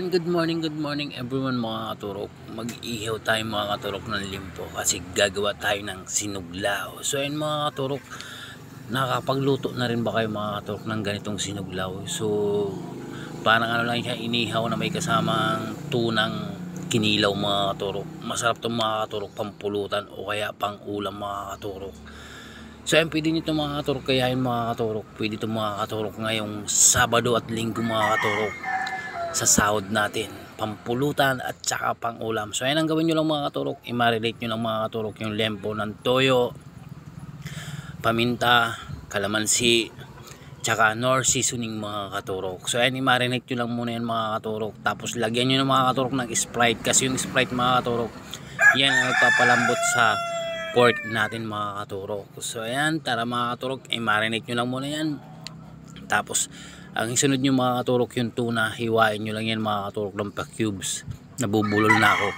good morning everyone mga katurok. Mag-ihaw tayo mga katurok ng limpo kasi gagawa tayo ng sinuglaw. So ayun mga katurok, nakakapagluto na rin ba kayo mga katurok ng ganitong sinuglaw? So parang ano lang siya, inihaw na may kasamang tunang kinilaw mga katurok. Masarap itong mga katurok, pampulutan o kaya pang ulam mga katurok. So ayun, pwede nyo itong mga katurok kayahin mga katurok. Pwede itong mga katurok ngayong Sabado at Linggo mga katurok sa sahod natin, pampulutan at saka pang ulam. So ayan ang gawin nyo lang mga katurok, i-marinate nyo lang mga katurok yung lempo ng toyo, paminta, kalamansi, tsaka nor seasoning mga katurok. So ayan, i-marinate nyo lang muna yan mga katurok, tapos lagyan nyo ng mga katurok ng Sprite, kasi yung Sprite mga katurok, yan ang nagpapalambot sa pork natin mga katurok. So ayan, tara mga katurok, i-marinate nyo lang muna yan. Tapos ang isunod nyo mga katurok, yung tuna, hiwain nyo lang yan mga katurok ng pa-cubes. Nabubulol na ako.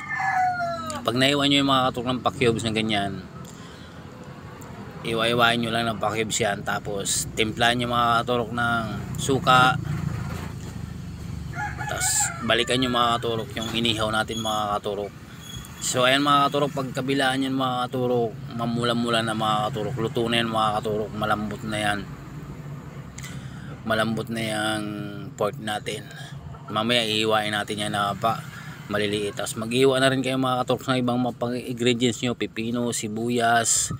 Pag naiwan nyo yung mga katurok ng pa-cubes na ganyan, iwa-iwain nyo lang ng pa-cubes yan. Tapos timplan nyo mga katurok ng suka. Tapos balikan nyo mga katurok yung inihaw natin mga katurok. So ayan mga katurok, pagkabilaan yan mga katurok, mamula-mula na mga katurok, luto na yan mga katurok, malambot na yan. Malambot na yung pork natin. Mamaya iiwain natin yan na pa maliliit. Tapos mag-iwa na rin kayo mga katurok ng ibang ingredients nyo, pipino, sibuyas,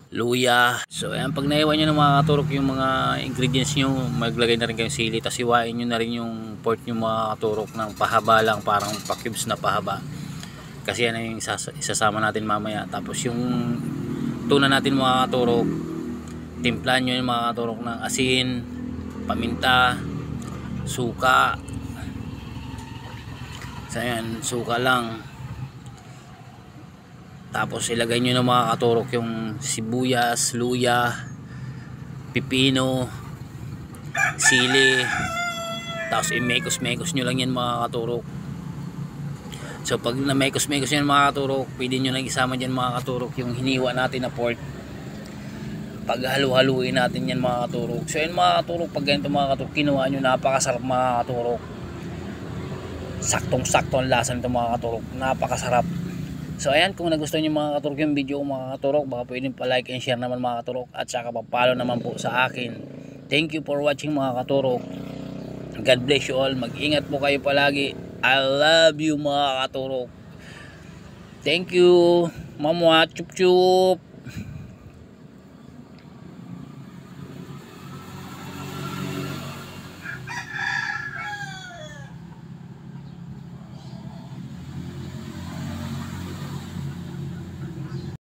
luya. So ayan, pag naiwan nyo ng mga katurok yung mga ingredients nyo, maglagay na rin kayo sili. Tapos iwain nyo na rin yung pork nyo mga katurok ng pahaba lang, parang pa-cubes na pahaba, kasi yan yung isasama natin mamaya. Tapos yung tuna natin mga katurok, timplan nyo yung mga katurok ng asin, paminta, suka. So ayan, suka lang. Tapos ilagay nyo ng mga katurok yung sibuyas, luya, pipino, sili. Tapos i-mekos-mekos nyo lang yan mga katurok. So pag na-mekos-mekos yan mga katurok, pwede nyo lang isama dyan mga katurok yung hiniwa natin na pork. Pag halu-haluin natin yan mga katurok. So yan mga katurok, pag ganito mga katurok kinuha nyo, napakasarap mga katurok. Saktong-sakto ang lasa nito mga katurok, napakasarap. So ayan, kung nagustuhan nyo mga katurok yung video ko mga katurok, baka pwedeng pa-like and share naman mga katurok, at saka pa-follow naman po sa akin. Thank you for watching mga katurok. God bless you all. Mag-ingat po kayo palagi. I love you mga katurok. Thank you. Mamwa, chup chup.